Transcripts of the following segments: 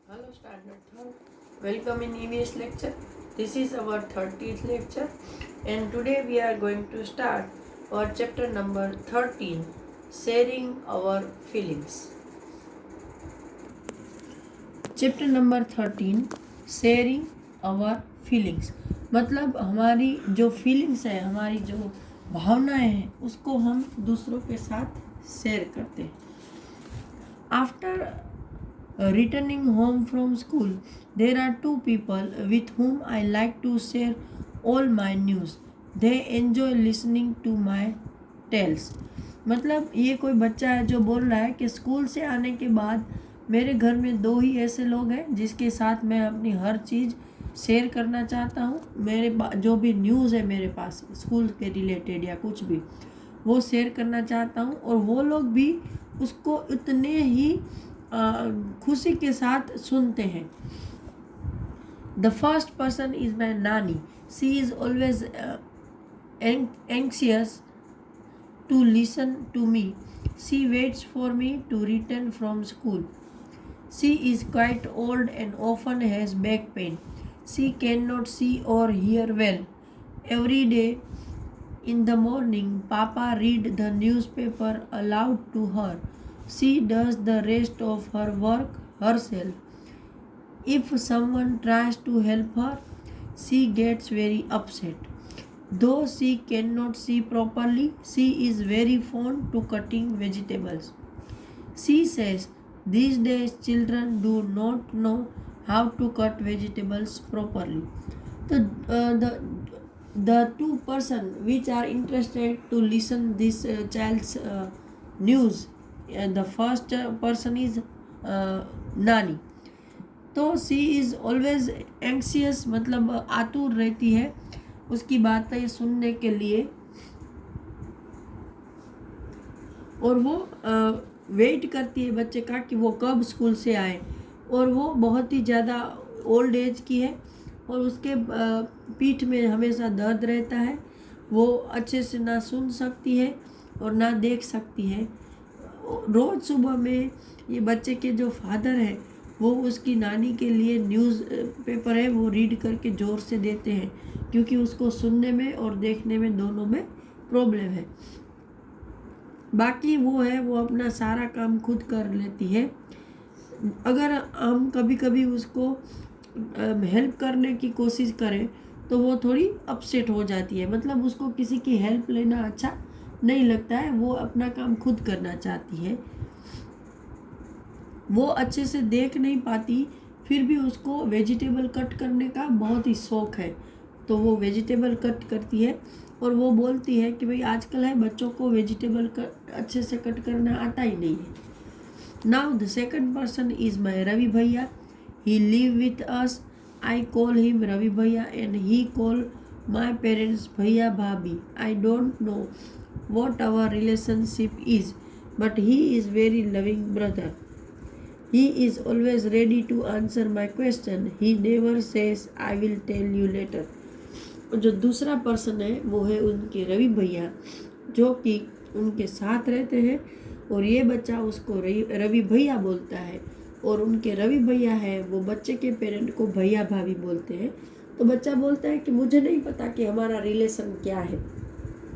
Hello standard third. Welcome in EVS lecture. This is our 30th lecture and today we are going to start our chapter number 13, sharing our feelings. Chapter number 13, sharing our feelings, मतलब हमारी जो feelings है, हमारी जो भावनाएं हैं, उसको हम दूसरों के साथ शेयर करते हैं. After returning home from school, there are two people with whom I like to share all my news. They enjoy listening to my tales. मतलब ये कोई बच्चा है जो बोल रहा है कि स्कूल से आने के बाद मेरे घर में दो ही ऐसे लोग हैं जिसके साथ मैं अपनी हर चीज़ शेयर करना चाहता हूँ. मेरे जो भी न्यूज़ है मेरे पास स्कूल के रिलेटेड या कुछ भी, वो शेयर करना चाहता हूँ और वो लोग भी उसको उतने ही खुशी के साथ सुनते हैं. The first person is my nani. She is always anxious to listen to me. She waits for me to return from school. She is quite old and often has back pain. She can not see or hear well. Every day in the morning, Papa read the newspaper aloud to her. She does the rest of her work herself. If someone tries to help her, she gets very upset. Though she cannot see properly, she is very fond to cutting vegetables. She says, these days children do not know how to cut vegetables properly. The two person which are interested to listen this child's news, the first person is नानी. तो सी is always anxious, मतलब आतुर रहती है उसकी बातें सुनने के लिए, और वो वेट करती है बच्चे का कि वो कब स्कूल से आए. और वो बहुत ही ज़्यादा ओल्ड एज की है और उसके पीठ में हमेशा दर्द रहता है. वो अच्छे से ना सुन सकती है और ना देख सकती है. रोज़ सुबह में ये बच्चे के जो फादर हैं वो उसकी नानी के लिए न्यूज़ पेपर है वो रीड करके ज़ोर से देते हैं, क्योंकि उसको सुनने में और देखने में दोनों में प्रॉब्लम है. बाकी वो है वो अपना सारा काम खुद कर लेती है. अगर हम कभी कभी उसको हेल्प करने की कोशिश करें तो वो थोड़ी अपसेट हो जाती है, मतलब उसको किसी की हेल्प लेना अच्छा नहीं लगता है. वो अपना काम खुद करना चाहती है. वो अच्छे से देख नहीं पाती, फिर भी उसको वेजिटेबल कट करने का बहुत ही शौक़ है, तो वो वेजिटेबल कट करती है. और वो बोलती है कि भाई आजकल है बच्चों को वेजिटेबल अच्छे से कट करना आता ही नहीं है. Now the second person is my Ravi bhaiya. He live with us. I call him Ravi Bhaiya and he call my parents Bhaiya Bhabhi. I don't know what our relationship is, but he is very loving brother. He is always ready to answer my question. He never says I will tell you later. जो दूसरा person है वो है उनके रवि भैया, जो कि उनके साथ रहते हैं और ये बच्चा उसको रवि भैया बोलता है. और उनके रवि भैया है वो बच्चे के पेरेंट को भैया भाभी बोलते हैं. तो बच्चा बोलता है कि मुझे नहीं पता कि हमारा रिलेशन क्या है.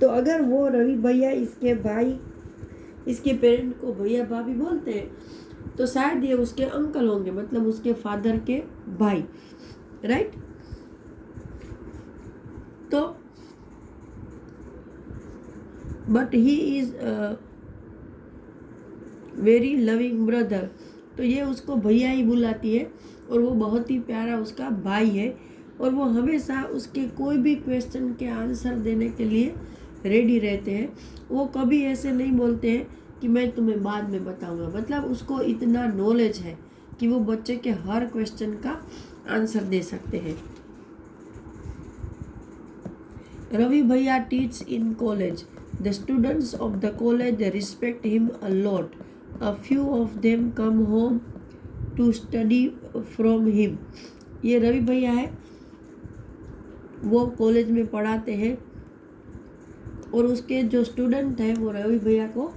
तो अगर वो रवि भैया इसके भाई इसके पेरेंट को भैया भाभी बोलते हैं तो शायद ये उसके अंकल होंगे, मतलब उसके फादर के भाई, राइट. तो but he is very loving brother. तो ये उसको भैया ही बुलाती है और वो बहुत ही प्यारा उसका भाई है. और वो हमेशा उसके कोई भी क्वेश्चन के आंसर देने के लिए रेडी रहते हैं. वो कभी ऐसे नहीं बोलते हैं कि मैं तुम्हें बाद में बताऊंगा, मतलब उसको इतना नॉलेज है कि वो बच्चे के हर क्वेश्चन का आंसर दे सकते हैं. रवि भैया teach in college. The students of the college respect him a lot. A few of them come home to study from him. ये रवि भैया है, वो कॉलेज में पढ़ाते हैं और उसके जो स्टूडेंट हैं वो रवि भैया को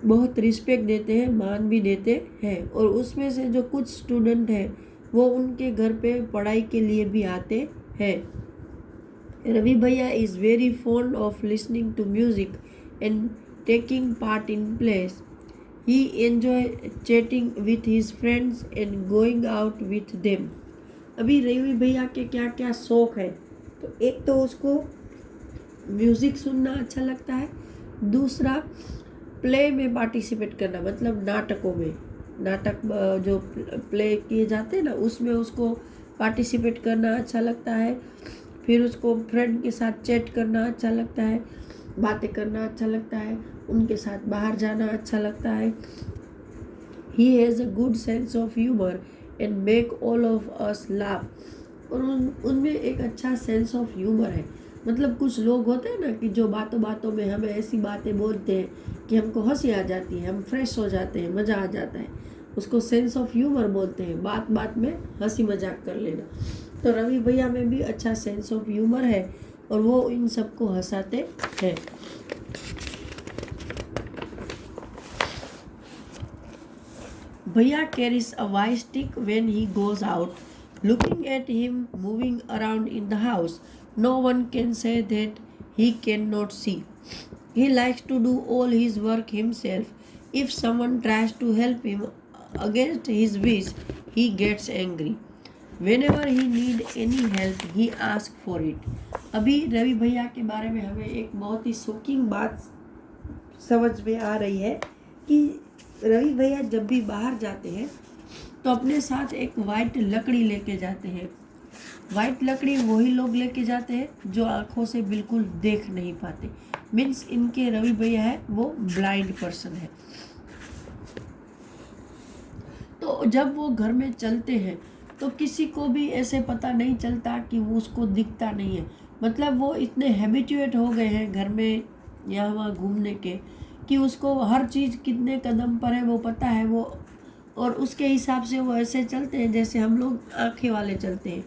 बहुत रिस्पेक्ट देते हैं, मान भी देते हैं। और उसमें से जो कुछ स्टूडेंट हैं वो उनके घर पे पढ़ाई के लिए भी आते हैं। Ravi bhaiya is very fond of listening to music and taking part in place. He enjoy chatting with his friends and going out with them. अभी रवि भैया के क्या क्या शौक है, तो एक तो उसको म्यूज़िक सुनना अच्छा लगता है, दूसरा प्ले में पार्टिसिपेट करना, मतलब नाटकों में, नाटक जो प्ले किए जाते हैं ना उसमें उसको पार्टिसिपेट करना अच्छा लगता है। फिर उसको फ्रेंड के साथ चैट करना अच्छा लगता है, बातें करना अच्छा लगता है, उनके साथ बाहर जाना अच्छा लगता है। He has a good sense of humour and make all of us laugh. और उनमें एक अच्छा सेंस ऑफ ह्यूमर है। मतलब कुछ लोग होते हैं ना कि जो बातों बातों में हमें ऐसी बातें बोलते हैं कि हमको हंसी आ जाती है, हम फ्रेश हो जाते हैं, मज़ा आ जाता है, उसको सेंस ऑफ ह्यूमर बोलते हैं। बात बात में हंसी मजाक कर लेना। तो रवि भैया में भी अच्छा सेंस ऑफ ह्यूमर है और वो इन सबको हंसाते हैं। भैया carries a white stick when he goes out. Looking at him moving around in the house, no one can say that he cannot see. He likes to do all his work himself. If someone tries to help him against his wish, he gets angry. Whenever he need any help, he asks for it. अभी रवि भैया के बारे में हमें एक बहुत ही shocking बात समझ में आ रही है कि रवि भैया जब भी बाहर जाते हैं तो अपने साथ एक वाइट लकड़ी लेके जाते हैं। वाइट लकड़ी वही लोग लेके जाते हैं जो आँखों से बिल्कुल देख नहीं पाते। मीन्स इनके रवि भैया है वो ब्लाइंड पर्सन है। तो जब वो घर में चलते हैं तो किसी को भी ऐसे पता नहीं चलता कि वो उसको दिखता नहीं है। मतलब वो इतने हैबिचुएट हो गए हैं घर में यहाँ वहाँ घूमने के कि उसको हर चीज़ कितने कदम पर है वो पता है वो, और उसके हिसाब से वो ऐसे चलते हैं जैसे हम लोग आँखें वाले चलते हैं।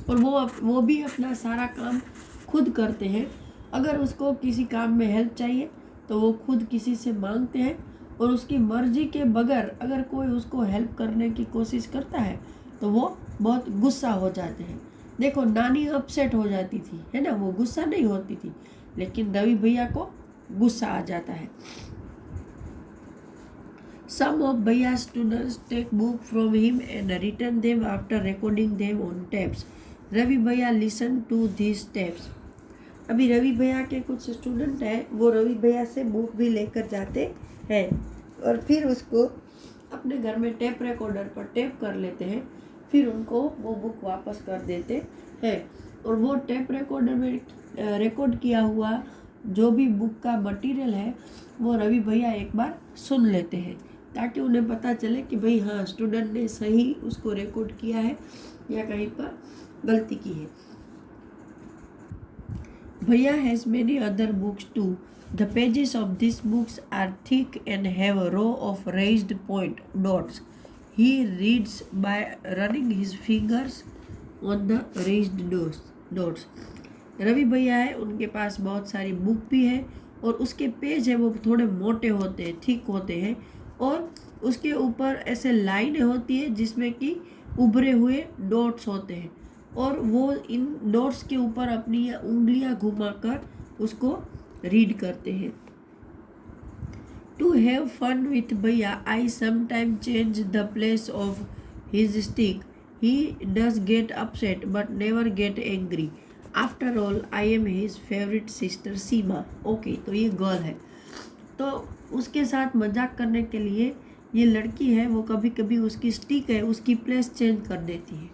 और वो भी अपना सारा काम खुद करते हैं। अगर उसको किसी काम में हेल्प चाहिए तो वो खुद किसी से मांगते हैं, और उसकी मर्जी के बगैर अगर कोई उसको हेल्प करने की कोशिश करता है तो वो बहुत गुस्सा हो जाते हैं। देखो नानी अपसेट हो जाती थी, है ना, वो गुस्सा नहीं होती थी, लेकिन रवि भैया को गुस्सा आ जाता है। Some of Bhaiya's students take book from him and return them after recording them on tapes. Ravi Bhaiya listen to these tapes. अभी रवि भैया के कुछ स्टूडेंट हैं, वो रवि भैया से बुक भी लेकर जाते हैं और फिर उसको अपने घर में टेप रिकॉर्डर पर टेप कर लेते हैं, फिर उनको वो बुक वापस कर देते हैं। और वो टेप रिकॉर्डर में रिकॉर्ड किया हुआ जो भी बुक का मटेरियल है वो रवि भैया एक बार सुन लेते हैं, ताकि उन्हें पता चले कि भाई हाँ स्टूडेंट ने सही उसको रिकॉर्ड किया है या कहीं पर गलती की है। Bhaiya has many other books too. The pages of this books are thick and have a row of raised point dots. He reads by running his fingers on the raised dots. Ravi भैया है, उनके पास बहुत सारी बुक भी है और उसके page है वो थोड़े मोटे होते हैं, थिक होते हैं, और उसके ऊपर ऐसे लाइनें होती है जिसमें कि उभरे हुए डॉट्स होते हैं, और वो इन डॉट्स के ऊपर अपनी उंगलियां घुमाकर उसको रीड करते हैं। टू हैव फन विथ भैया आई sometime change the place of his stick. He does get upset but never get angry. After all I am his favourite sister Seema. Okay, तो ये गर्ल है, तो उसके साथ मजाक करने के लिए ये लड़की है वो कभी कभी उसकी स्टिक है उसकी प्लेस चेंज कर देती है।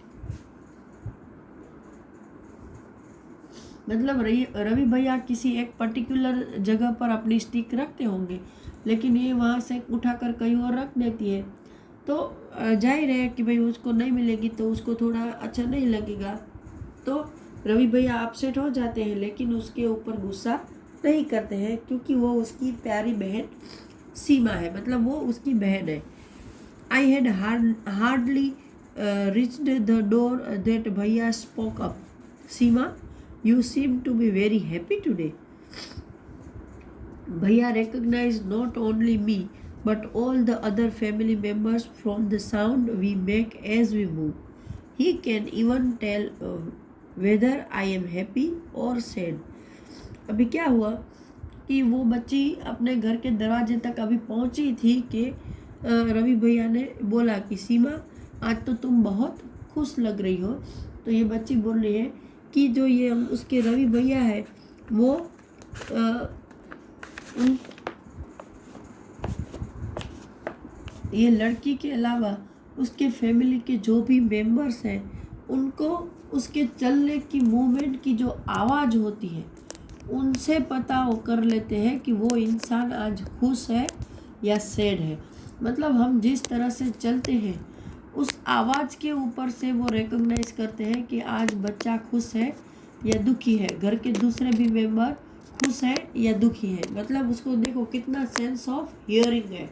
मतलब रवि भैया किसी एक पर्टिकुलर जगह पर अपनी स्टिक रखते होंगे, लेकिन ये वहाँ से उठाकर कहीं और रख देती है, तो जाहिर है कि भाई उसको नहीं मिलेगी तो उसको थोड़ा अच्छा नहीं लगेगा। तो रवि भैया अपसेट हो जाते हैं, लेकिन उसके ऊपर गुस्सा नहीं करते हैं क्योंकि वो उसकी प्यारी बहन सीमा है, मतलब वो उसकी बहन है। I had hardly reached the door that Bhaiya spoke up. Seema, you seem to be very happy today. Bhaiya recognized not only me but all the other family members from the sound we make as we move. He can even tell whether I am happy or sad. अभी क्या हुआ कि वो बच्ची अपने घर के दरवाजे तक अभी पहुंची थी कि रवि भैया ने बोला कि सीमा आज तो तुम बहुत खुश लग रही हो। तो ये बच्ची बोल रही है कि जो ये उसके रवि भैया है वो ये लड़की के अलावा उसके फैमिली के जो भी मेंबर्स हैं उनको उसके चलने की मूवमेंट की जो आवाज़ होती है उनसे पता वो कर लेते हैं कि वो इंसान आज खुश है या सैड है। मतलब हम जिस तरह से चलते हैं उस आवाज़ के ऊपर से वो रिकॉग्नाइज करते हैं कि आज बच्चा खुश है या दुखी है, घर के दूसरे भी मेंबर खुश है या दुखी है। मतलब उसको देखो कितना सेंस ऑफ हियरिंग है।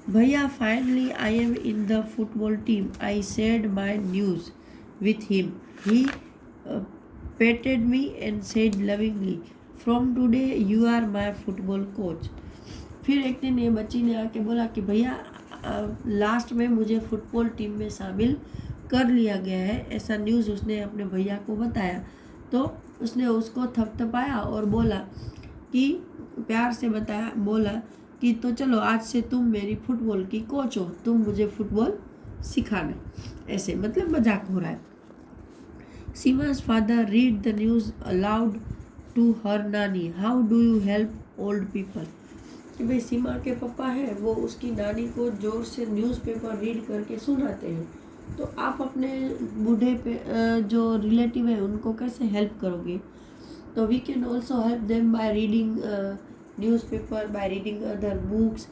भैया finally I am in the football team, I shared my news with him, he patted me and said lovingly, from today you are my football coach. फिर एक दिन ये बच्ची ने आके बोला कि भैया लास्ट में मुझे फुटबॉल टीम में शामिल कर लिया गया है, ऐसा न्यूज़ उसने अपने भैया को बताया। तो उसने उसको थपथपाया और बोला कि प्यार से बताया, बोला कि तो चलो आज से तुम मेरी फुटबॉल की कोच हो, तुम मुझे फुटबॉल सिखाना। ऐसे मतलब मजाक हो रहा है। Sima's father read the news aloud to her नानी, how do you help old people. कि भाई सीमा के पापा हैं वो उसकी नानी को जोर से न्यूज़पेपर रीड करके सुनाते हैं, तो आप अपने बूढ़े पे जो रिलेटिव है उनको कैसे हेल्प करोगे। तो we can also help them by reading newspaper, by reading other books.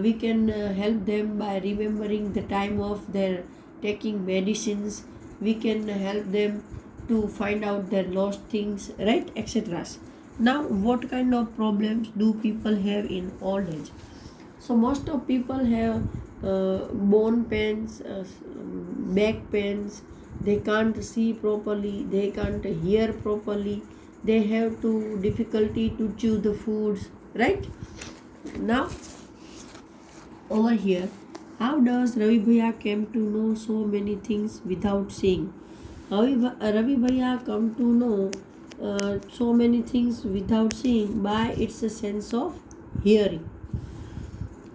We can help them by remembering the time of their taking medicines. We can help them to find out their lost things, right, etc. Now what kind of problems do people have in old age? So most of people have bone pains, back pains, they can't see properly, they can't hear properly, they have to difficulty to chew the foods, right? Now over here, how does Ravi Bhaiya came to know so many things without seeing? Ravi Bhaiya come to know so many things without seeing by its a sense of hearing.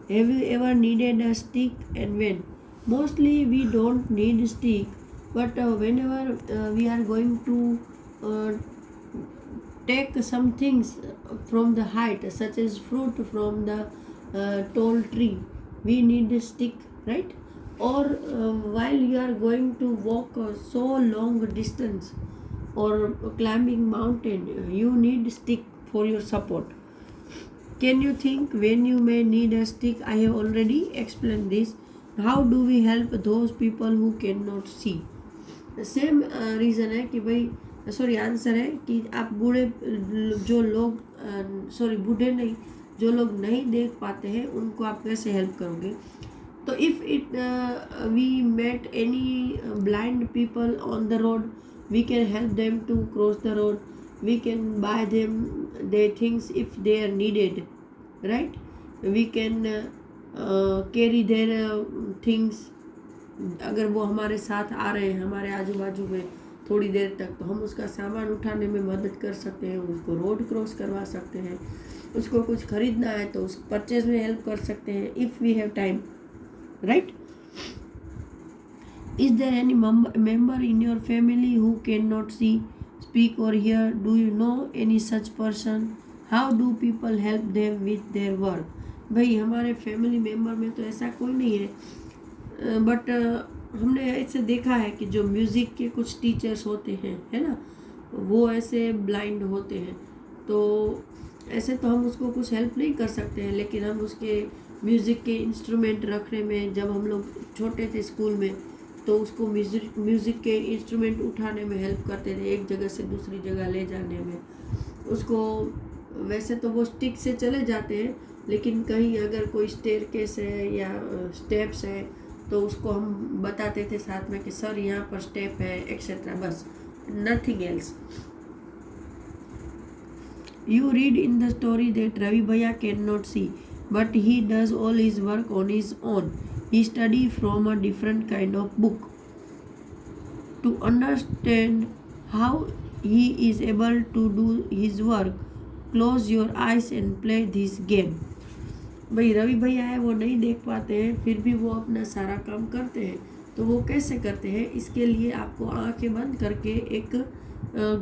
Have you ever needed a stick and when? Mostly we don't need a stick, but whenever we are going to take some things from the height, such as fruit from the tall tree, we need a stick, right? Or while you are going to walk so long distance or climbing mountain, you need stick for your support. Can you think when you may need a stick? I have already explained this. How do we help those people who cannot see? The same reason है कि भाई answer है कि आप बूढ़े जो लोग बूढ़े नहीं, जो लोग नहीं देख पाते हैं उनको आप कैसे हेल्प करोगे। तो if it we met any blind people on the road, we can help them to cross the road, we can buy them their things if they are needed, right, we can carry their things. अगर वो हमारे साथ आ रहे हैं हमारे आजू बाजू में थोड़ी देर तक, तो हम उसका सामान उठाने में मदद कर सकते हैं, उसको रोड क्रॉस करवा सकते हैं, उसको कुछ खरीदना है तो उस परचेज में हेल्प कर सकते हैं if we have time, right. Is there any member in your family who can not see, speak or hear? Do you know any such person? How do people help them with their work? भाई हमारे family member में तो ऐसा कोई नहीं है, but हमने ऐसे देखा है कि जो म्यूज़िक के कुछ टीचर्स होते हैं, है ना, वो ऐसे ब्लाइंड होते हैं, तो ऐसे तो हम उसको कुछ हेल्प नहीं कर सकते हैं, लेकिन हम उसके म्यूज़िक के इंस्ट्रूमेंट रखने में, जब हम लोग छोटे थे स्कूल में, तो उसको म्यूज़िक के इंस्ट्रूमेंट उठाने में हेल्प करते थे, एक जगह से दूसरी जगह ले जाने में। उसको वैसे तो वो स्टिक से चले जाते हैं, लेकिन कहीं अगर कोई स्टेयरकेस है या स्टेप्स है तो उसको हम बताते थे साथ में कि सर यहाँ पर स्टेप है, एक्सेट्रा, बस, nothing else. You read in the story that Ravi Bhaiya cannot see, but he does all his work on his own. He studies from a different kind of book. To understand how he is able to do his work, close your eyes and play this game. भाई रवि भैया है, वो नहीं देख पाते हैं फिर भी वो अपना सारा काम करते हैं। तो वो कैसे करते हैं, इसके लिए आपको आंखें बंद करके एक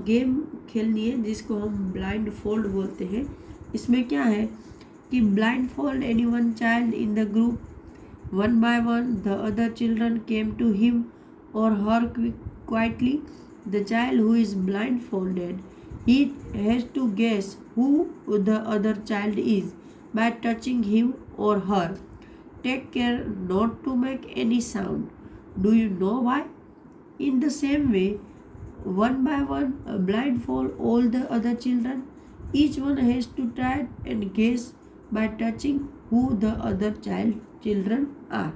गेम खेलनी है जिसको हम ब्लाइंड फोल्ड बोलते हैं। इसमें क्या है कि blindfold any one child in the group, one by one the other children came to him or her quietly. The child who is blindfolded, he has to guess who the other child is by touching him or her. Take care not to make any sound. Do you know why? In the same way, one by one, blindfold all the other children. Each one has to try and guess by touching who the other children are.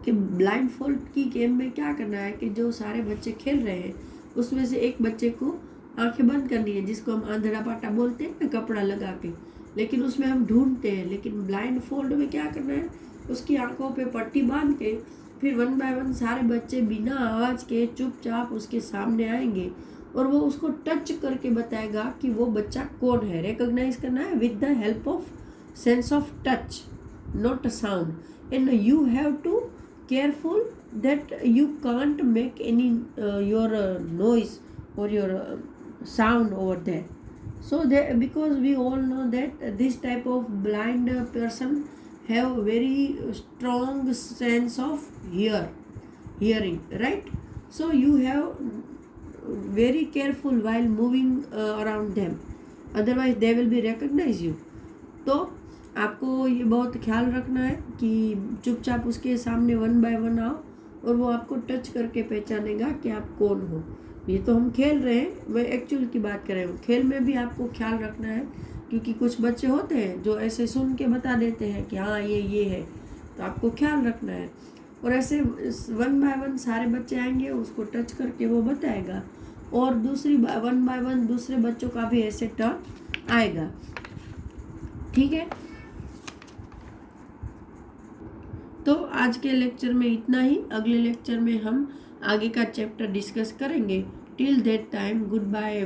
कि blind fold की game में क्या करना है कि जो सारे बच्चे खेल रहे हैं उसमें से एक बच्चे को आंखें बंद करनी है, जिसको हम आंधड़ा पाटा बोलते हैं ना, कपड़ा लगा के, लेकिन उसमें हम ढूंढते हैं। लेकिन ब्लाइंड फोल्ड में क्या करना है, उसकी आंखों पे पट्टी बांध के फिर वन बाय वन सारे बच्चे बिना आवाज़ के चुपचाप उसके सामने आएंगे और वो उसको टच करके बताएगा कि वो बच्चा कौन है। रिकॉग्नाइज करना है with the help of sense of touch, not a sound. And you have to careful that you can't make any your noise or your sound over there. So that because we all know that this type of blind person have very strong sense of hearing, right? So you have very careful while moving around them, otherwise they will be recognize you. तो आपको ये बहुत ख्याल रखना है कि चुपचाप उसके सामने वन बाय वन आओ और वो आपको टच करके पहचानेगा कि आप कौन हो। ये तो हम खेल रहे हैं, मैं एक्चुअल की बात कर रही हूँ। खेल में भी आपको ख्याल रखना है क्योंकि कुछ बच्चे होते हैं जो ऐसे सुन के बता देते हैं कि हाँ ये है, तो आपको ख्याल रखना है। और ऐसे वन बाय वन सारे बच्चे आएंगे, उसको टच करके वो बताएगा और वन बाय वन दूसरे बच्चों का भी ऐसे टर्न आएगा। ठीक है, तो आज के लेक्चर में इतना ही। अगले लेक्चर में हम आगे का चैप्टर डिस्कस करेंगे। Till that time good bye.